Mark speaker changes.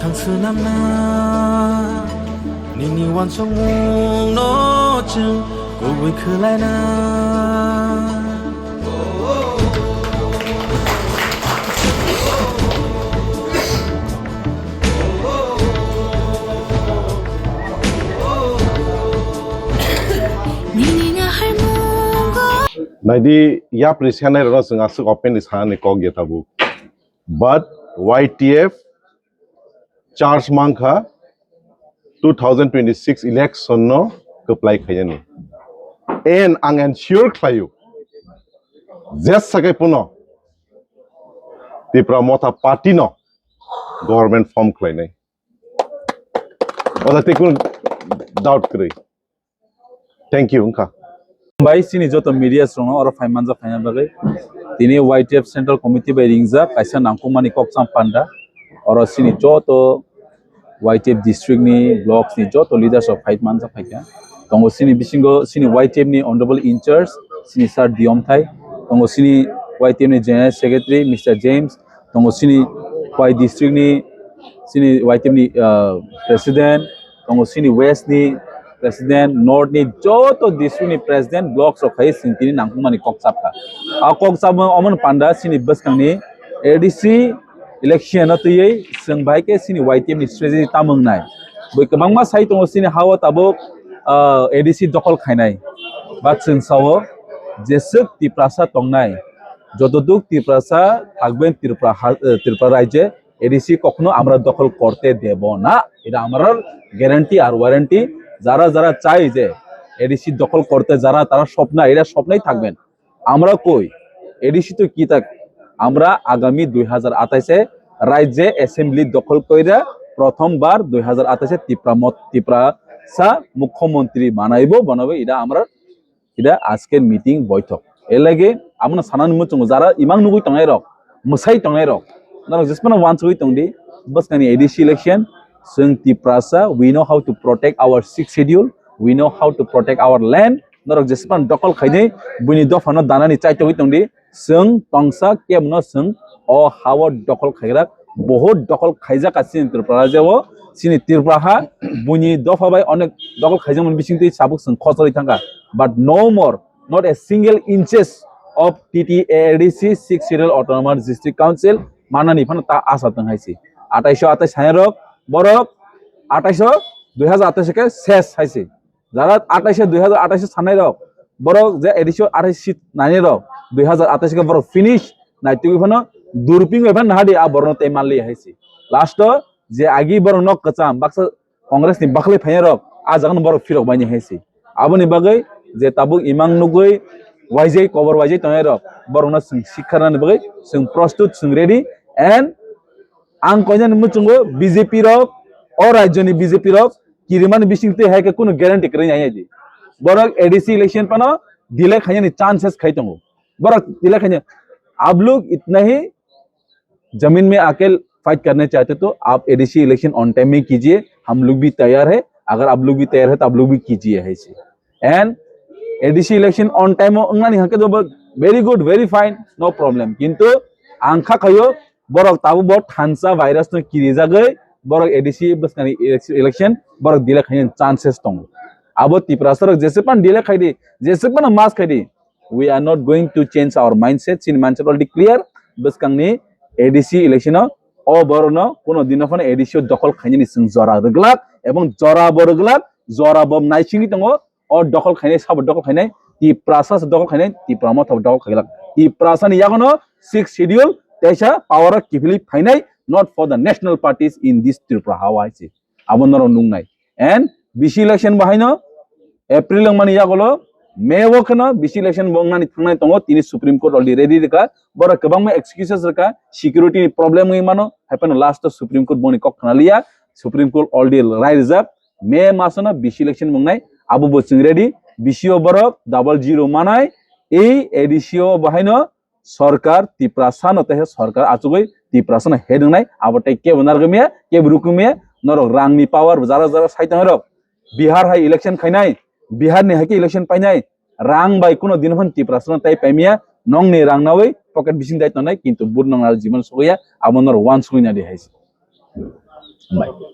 Speaker 1: thằng xưa năm na nini wan song mung no chung cô vui khơi lại na
Speaker 2: Nadi ya presiden era sengah sek open ishan ni kau gitu bu, but YTF Charles Mangka 2026 election no apply kaya ni, and ang ensure kayu, just sakai puno, di pramota party no government form kaya ni, oda tekun doubt kiri, thank you unka.
Speaker 3: By sini joto media strong or finance final bagai tini YTF Central Committee by ringza kaisa nangkung mani koksam panda or sini joto YTF district ni blocks ni joto leaders of fight manza paika tongo sini bisingo sini YTF ni honorable in charge sini sir Diom Thai tongo sini YTF ni general secretary Mr James tongo sini Y district ni sini YTF ni president tongo sini west ni president north ni joto district ni president blocks of hai sintini nangkung mani koksap ka a koksap amon panda sini bus kang ni ADC election na tuyai seng bai ke sini YTF ni strategy tamang nai boi kabang ma sai tong sini hawa tabo ADC dokol khainai bat seng sawo jesuk tiprasa tongnai jotoduk tiprasa থাকবেন ত্রিপুরা রাজ্যে ADC কখনো আমরা দখল করতে দেব না এটা আমাদের guarantee আর warranty যারা যারা চাই যে এডিসি দখল করতে যারা তারা স্বপ্ন এরা স্বপ্নই থাকবেন আমরা কই এডিসি তো কি থাক আমরা আগামী 2028 এ রাজ্যে অ্যাসেম্বলি দখল কইরা প্রথমবার 2028 এ ত্রিপুরা মুখ্যমন্ত্রী বানাবো এটা আমরা এটা আজকের মিটিং বৈঠক এর লাগে আমরা সানান মুচুং যারা ইমাং নুগুই টংলাই রক মুসাই টংলাই রক না জেসমানা ওয়ান সুই টংদি বাস কানি ADC election Sung Tiprasa, we know how to protect our sixth schedule. We know how to protect our land. Norok jespan dokol khaine buni dofano danani chaito hitongdi sung tongsa kemno sung o hawa dokol khairak bahut dokol khaija kasin Tripura jeo sini Tripura buni dofa bai onek dokol khaijamon bisingti sabuk sung khosori thanga but no more not a single inches of TTADC 6 schedule autonomous district council manani phano ta asa tang haisi 2828 hairok বরক 2028 কে শেষ হাইছে যারা 2028 সানাই rock বরক যে addition 28 seat নানি rock 2028 কে বরক finish নাইতি ফনো দুরপিং even নাহাদি আ বরন তে মানলি হাইছে last যে আগি বরক knock কচাম বাক্স কংগ্রেস নি বাখলে phi rock আ জাগন বরক ফিরক বাইনি হাইছে আবনি বাগৈ যে তাবুক ইমাং নুগৈ ওয়াইজে কভার ওয়াইজে তনাই রক বরক না শিক্ষারানি বাগৈ जों প্রস্তুত जों রেডি এন্ড आं कयन मुचुंगो बीजेपी रक और राज्यनि बीजेपी रक किरिमान बिसिंगते हायके कुनु ग्यारंटी करै नाय दि बरक एडीसी इलेक्शन पनो दिले खायनि चांसेस खायतंगो बरक दिले खायनि आप लोग इतना ही जमीन में आके फाइट करने चाहते तो आप एडीसी इलेक्शन ऑन टाइम में कीजिए हम लोग भी तैयार है अगर आप लोग भी तैयार है तो आप लोग भी कीजिए है से and ADC election on time अंगानि हके तो very good very fine no problem किंतु आंखा खायो बरक ताबो बहुत थानसा भाइरास न किरि जागै बरक एडीसी बसकानि इलेक्शन बरक दिले खायन चांसेस दं आबो त्रिपुरा सरक जेसेपान दिले खायदि जेसेपान मास खायदि we are not going to change our mindset सिन मानसे अलरेडी क्लियर बसकांनि एडीसी इलेक्शन अ बरनो कोनो दिनफन एडीसी दखल खायनि जों जरा रगलाक एवं जरा बरगलाक जरा बम नाइसिंगि दङ अ दखल खायनाय सब दखल खायनाय त्रिपुरा दखल खायनाय त्रिपुरा मथ दखल खायलाक त्रिपुरा नि यागनो 6 schedule Tesha power kifili finai not for the national parties in this Tripura Hawaii se abonoro nungnai and BC election bahino April mani yagolo May wokno BC election bongnani thangnai tongo tini Supreme Court already ready reka bora kabang excuses reka security problem ngi mano happen last Supreme Court boni kok khanalia Supreme Court already rise up May masona BC election bongnai abu boching ready BC borok 00 manai ei edisio bahino सरकार त्रिपुरा नते सरकार आचुगै त्रिपुरा हेदंनाय आबोटे के बनारगमिया के ब्रुकुमिया नरक रांगनि power Zara Zara साइतन रक बिहार हाय election खायनाय Bihar नि हाके election पाइनाय रां bye कोनो दिनफन त्रिपुरा ताइ पाइमिया नंगनि रांनावै पकेट बिसिं दाय तनाय किन्तु बुर नंगा जीवन सगैया आबनर वान सुइना दे हायस Bye.